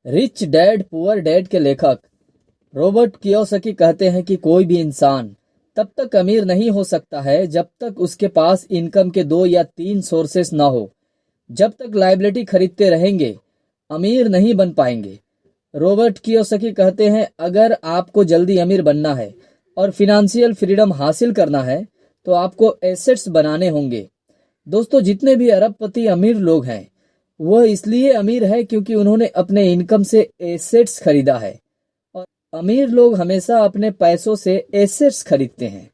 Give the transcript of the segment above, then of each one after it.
Rich dad poor dad के लेखक Robert Kiyosaki कहते हैं कि कोई भी इंसान तब तक अमीर नहीं हो सकता है जब तक उसके पास इनकम के 2 या 3 सोर्सेस ना हो। जब तक लायबिलिटी खरीदते रहेंगे अमीर नहीं बन पाएंगे। रॉबर्ट कियोसाकी कहते हैं अगर आपको जल्दी अमीर बनना है और फिनेंशियल फ्रीडम हासिल करना है तो आपको एसेट्स बनाने होंगे। दोस्तों, जितने भी अरबपति अमीर लोग हैं वह इसलिए अमीर है क्योंकि उन्होंने अपने इनकम से एसेट्स खरीदा है। और अमीर लोग हमेशा अपने पैसों से एसेट्स खरीदते हैं।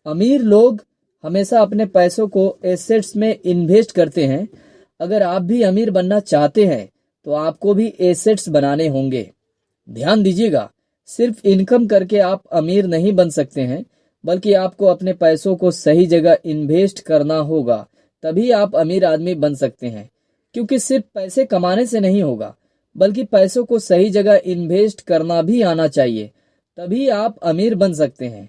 अमीर लोग हमेशा अपने पैसों को एसेट्स में इन्वेस्ट करते हैं। अगर आप भी अमीर बनना चाहते हैं तो आपको भी एसेट्स बनाने होंगे। ध्यान दीजिएगा, सिर्फ इनकम करके आप अमीर नहीं बन सकते हैं, बल्कि आपको अपने पैसों को सही जगह इन्वेस्ट करना होगा, तभी आप अमीर आदमी बन सकते हैं। क्योंकि सिर्फ पैसे कमाने से नहीं होगा, बल्कि पैसों को सही जगह इन्वेस्ट करना भी आना चाहिए, तभी आप अमीर बन सकते हैं।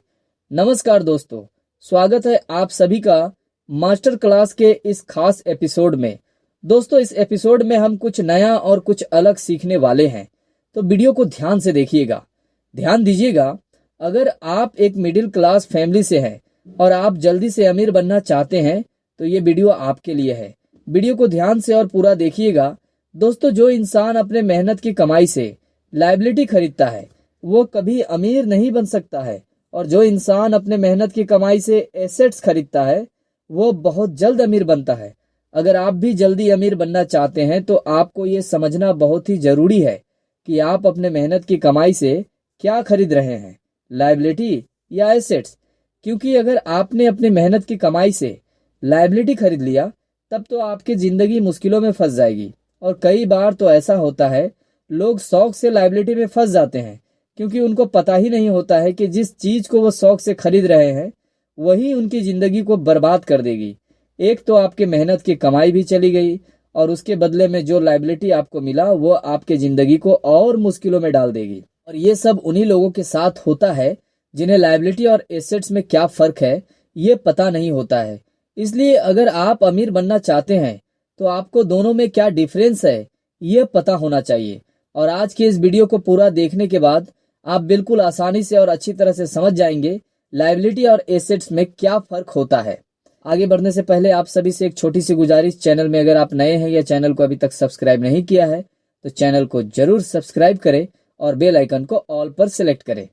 नमस्कार दोस्तों, स्वागत है आप सभी का मास्टर क्लास के इस खास एपिसोड में। दोस्तों, इस एपिसोड में हम कुछ नया और कुछ अलग सीखने वाले हैं, तो वीडियो को ध्यान से देखिएगा। ध्यान दीजिएगा, अगर आप एक मिडिल क्लास फैमिली से हैं और आप जल्दी से अमीर बनना चाहते हैं तो ये वीडियो आपके लिए है। वीडियो को ध्यान से और पूरा देखिएगा। दोस्तों, जो इंसान अपने मेहनत की कमाई से लायबिलिटी खरीदता है वो कभी अमीर नहीं बन सकता है, और जो इंसान अपने मेहनत की कमाई से एसेट्स खरीदता है वो बहुत जल्द अमीर बनता है। अगर आप भी जल्दी अमीर बनना चाहते हैं तो आपको ये समझना बहुत ही जरूरी है कि आप अपने मेहनत की कमाई से क्या खरीद रहे हैं, लायबिलिटी या एसेट्स। क्योंकि अगर आपने अपनी मेहनत की कमाई से लायबिलिटी खरीद लिया तब तो आपकी जिंदगी मुश्किलों में फंस जाएगी। और कई बार तो ऐसा होता है, लोग शौक से लायबिलिटी में फंस जाते हैं क्योंकि उनको पता ही नहीं होता है कि जिस चीज को वो शौक से खरीद रहे हैं वही उनकी जिंदगी को बर्बाद कर देगी। एक तो आपकी मेहनत की कमाई भी चली गई और उसके बदले में जो लायबिलिटी आपको मिला वो आपके जिंदगी को और मुश्किलों में डाल देगी। और ये सब उन्हीं लोगों के साथ होता है जिन्हें लायबिलिटी और एसेट्स में क्या फर्क है ये पता नहीं होता है। इसलिए अगर आप अमीर बनना चाहते हैं तो आपको दोनों में क्या डिफरेंस है ये पता होना चाहिए। और आज के इस वीडियो को पूरा देखने के बाद आप बिल्कुल आसानी से और अच्छी तरह से समझ जाएंगे लायबिलिटी और एसेट्स में क्या फर्क होता है। आगे बढ़ने से पहले आप सभी से एक छोटी सी गुजारिश, चैनल में अगर आप नए हैं या चैनल को अभी तक सब्सक्राइब नहीं किया है तो चैनल को जरूर सब्सक्राइब करें और बेल आइकन को ऑल पर सिलेक्ट करें।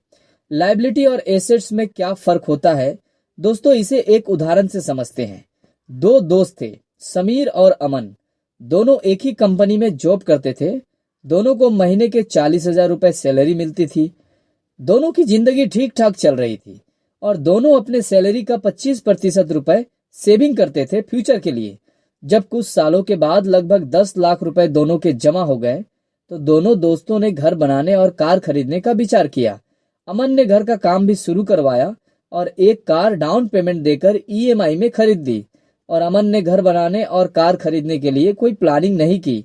लायबिलिटी और एसेट्स में क्या फर्क होता है दोस्तों, इसे एक उदाहरण से समझते हैं। दो दोस्त थे, समीर और अमन। दोनों एक ही कंपनी में जॉब करते थे। दोनों को महीने के 40,000 रुपए सैलरी मिलती थी। दोनों की जिंदगी ठीक ठाक चल रही थी और दोनों अपने सैलरी का 25% रुपए सेविंग करते थे फ्यूचर के लिए। जब कुछ सालों के बाद लगभग 10 लाख रुपए दोनों के जमा हो गए तो दोनों दोस्तों ने घर बनाने और कार खरीदने का विचार किया। अमन ने घर का काम भी शुरू करवाया और एक कार डाउन पेमेंट देकर ईएमआई में खरीद दी। और अमन ने घर बनाने और कार खरीदने के लिए कोई प्लानिंग नहीं की।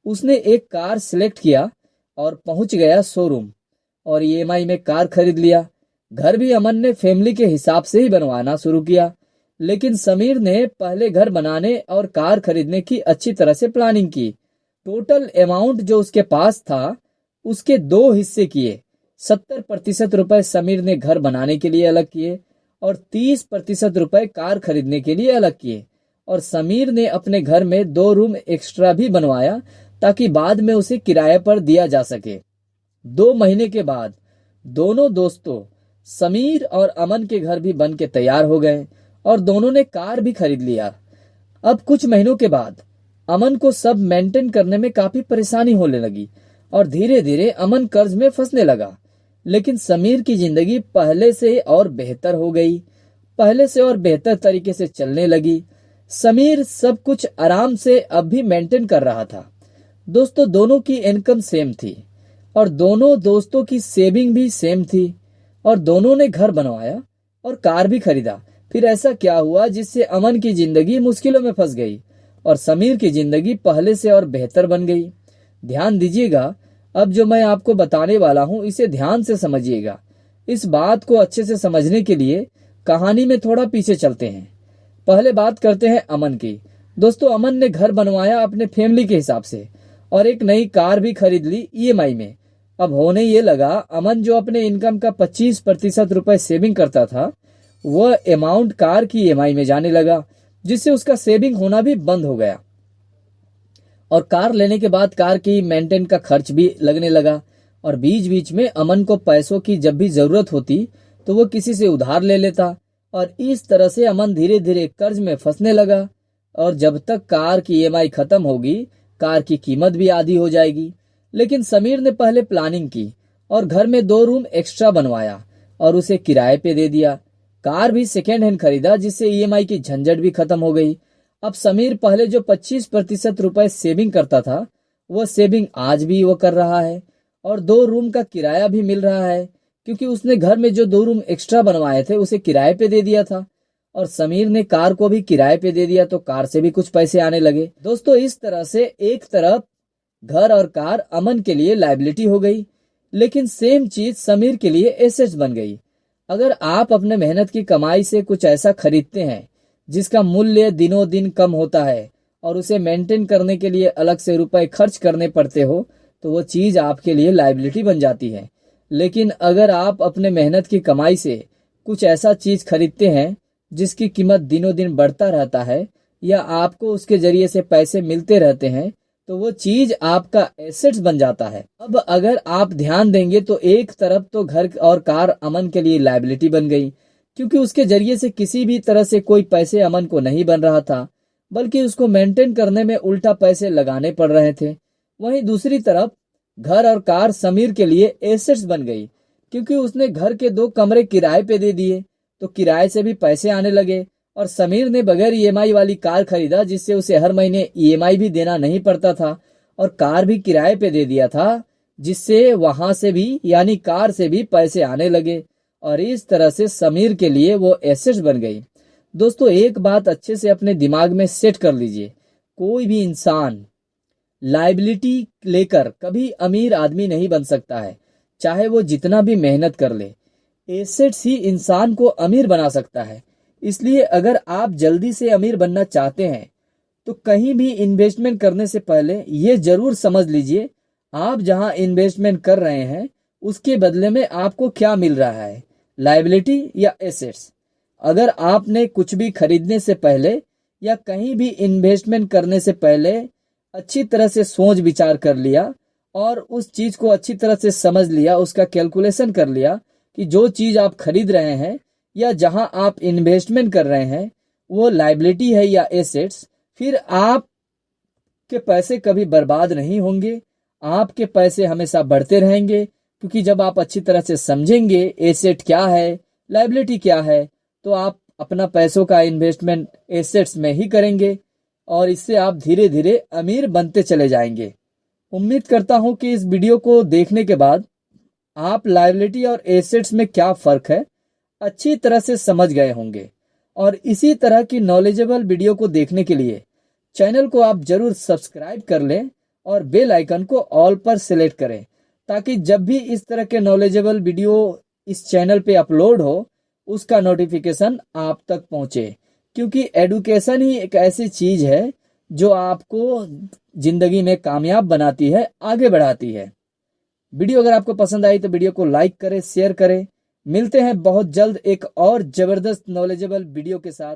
उसने एक कार सिलेक्ट किया और पहुंच गया शोरूम और ईएमआई में कार खरीद लिया। घर भी अमन ने फैमिली के हिसाब से ही बनवाना शुरू किया, लेकिन समीर ने पहले घर बनाने और कार खरीदने की अच्छी तरह से प्लानिंग की। टोटल अमाउंट जो उसके पास था उसके 2 हिस्से किए। 70% रुपए समीर ने घर बनाने के लिए अलग किए और 30% रुपए कार खरीदने के लिए अलग किए। और समीर ने अपने घर में 2 रूम एक्स्ट्रा भी बनवाया ताकि बाद में उसे किराए पर दिया जा सके। 2 महीने के बाद दोनों दोस्तों समीर और अमन के घर भी बन के तैयार हो गए और दोनों ने कार भी खरीद लिया। अब कुछ महीनों के बाद अमन को सब मेंटेन करने में काफी परेशानी होने लगी और धीरे धीरे अमन कर्ज में फंसने लगा। लेकिन समीर की जिंदगी पहले से और बेहतर हो गई, पहले से और बेहतर तरीके से चलने लगी। समीर सब कुछ आराम से अब भी मेंटेन कर रहा था। दोस्तों, दोनों की इनकम सेम थी और दोनों दोस्तों की सेविंग भी सेम थी और दोनों ने घर बनवाया और कार भी खरीदा। फिर ऐसा क्या हुआ जिससे अमन की जिंदगी मुश्किलों में फंस गई और समीर की जिंदगी पहले से और बेहतर बन गई। ध्यान दीजिएगा, अब जो मैं आपको बताने वाला हूं इसे ध्यान से समझिएगा। इस बात को अच्छे से समझने के लिए कहानी में थोड़ा पीछे चलते हैं। पहले बात करते हैं अमन की। दोस्तों, अमन ने घर बनवाया अपने फैमिली के हिसाब से और एक नई कार भी खरीद ली ईएमआई में। अब होने ये लगा, अमन जो अपने इनकम का 25% रुपए सेविंग करता था, वह अमाउंट कार की ईएमआई में जाने लगा, जिससे उसका सेविंग होना भी बंद हो गया। और कार लेने के बाद कार की मेंटेन का खर्च भी लगने लगा। और बीच बीच में अमन को पैसों की जब भी जरूरत होती तो वो किसी से उधार ले लेता। और इस तरह से अमन धीरे धीरे कर्ज में फंसने लगा। और जब तक कार की ईएमआई खत्म होगी, कार की कीमत भी आधी हो जाएगी। लेकिन समीर ने पहले प्लानिंग की और घर में 2 रूम एक्स्ट्रा बनवाया और उसे किराए पे दे दिया। कार भी सेकेंड हैंड खरीदा, जिससे ईएमआई की झंझट भी खत्म हो गई। अब समीर पहले जो 25% रुपए सेविंग करता था, वह सेविंग आज भी वो कर रहा है। और 2 रूम का किराया भी मिल रहा है, क्योंकि उसने घर में जो 2 रूम एक्स्ट्रा बनवाए थे उसे किराए पे दे दिया था। और समीर ने कार को भी किराए पे दे दिया, तो कार से भी कुछ पैसे आने लगे। दोस्तों, इस तरह से एक तरफ घर और कार अमन के लिए लायबिलिटी हो गई, लेकिन सेम चीज समीर के लिए एसेट्स बन गई। अगर आप अपने मेहनत की कमाई से कुछ ऐसा खरीदते हैं जिसका मूल्य दिनों दिन कम होता है और उसे मेंटेन करने के लिए अलग से रुपए खर्च करने पड़ते हो, तो वो चीज आपके लिए लायबिलिटी बन जाती है। लेकिन अगर आप अपने मेहनत की कमाई से कुछ ऐसा चीज खरीदते हैं जिसकी कीमत दिनों दिन बढ़ता रहता है, या आपको उसके जरिए से पैसे मिलते रहते हैं, तो वो चीज आपका एसेट्स बन जाता है। अब अगर आप ध्यान देंगे तो एक तरफ तो घर और कार अमन के लिए लायबिलिटी बन गई, क्योंकि उसके जरिए से किसी भी तरह से कोई पैसे अमन को नहीं बन रहा था, बल्कि उसको मेंटेन करने में उल्टा पैसे लगाने पड़ रहे थे। वहीं दूसरी तरफ घर और कार समीर के लिए एसेट्स बन गई, क्योंकि उसने घर के 2 कमरे किराए पे दे दिए, तो किराए से भी पैसे आने लगे। और समीर ने बगैर ईएमआई वाली कार खरीदा, जिससे उसे हर महीने ईएमआई भी देना नहीं पड़ता था, और कार भी किराए पे दे दिया था, जिससे वहां से भी यानी कार से भी पैसे आने लगे। और इस तरह से समीर के लिए वो एसेट्स बन गई। दोस्तों, एक बात अच्छे से अपने दिमाग में सेट कर लीजिए, कोई भी इंसान लायबिलिटी लेकर कभी अमीर आदमी नहीं बन सकता है, चाहे वो जितना भी मेहनत कर ले। एसेट्स ही इंसान को अमीर बना सकता है। इसलिए अगर आप जल्दी से अमीर बनना चाहते हैं, तो कहीं भी इन्वेस्टमेंट करने से पहले ये जरूर समझ लीजिए, आप जहां इन्वेस्टमेंट कर रहे हैं उसके बदले में आपको क्या मिल रहा है, लायबिलिटी या एसेट्स। अगर आपने कुछ भी खरीदने से पहले या कहीं भी इन्वेस्टमेंट करने से पहले अच्छी तरह से सोच विचार कर लिया और उस चीज को अच्छी तरह से समझ लिया, उसका कैलकुलेशन कर लिया कि जो चीज आप खरीद रहे हैं या जहां आप इन्वेस्टमेंट कर रहे हैं वो लायबिलिटी है या एसेट्स, फिर आप के पैसे कभी बर्बाद नहीं होंगे। आपके पैसे हमेशा बढ़ते रहेंगे, क्योंकि जब आप अच्छी तरह से समझेंगे एसेट क्या है, लायबिलिटी क्या है, तो आप अपना पैसों का इन्वेस्टमेंट एसेट्स में ही करेंगे और इससे आप धीरे धीरे अमीर बनते चले जाएंगे। उम्मीद करता हूं कि इस वीडियो को देखने के बाद आप लायबिलिटी और एसेट्स में क्या फर्क है अच्छी तरह से समझ गए होंगे। और इसी तरह की नॉलेजेबल वीडियो को देखने के लिए चैनल को आप जरूर सब्सक्राइब कर लें और बेल आइकन को ऑल पर सिलेक्ट करें, ताकि जब भी इस तरह के नॉलेजेबल वीडियो इस चैनल पे अपलोड हो उसका नोटिफिकेशन आप तक पहुंचे। क्योंकि एडुकेशन ही एक ऐसी चीज है जो आपको जिंदगी में कामयाब बनाती है, आगे बढ़ाती है। वीडियो अगर आपको पसंद आई तो वीडियो को लाइक करें, शेयर करें। मिलते हैं बहुत जल्द एक और जबरदस्त नॉलेजेबल वीडियो के साथ।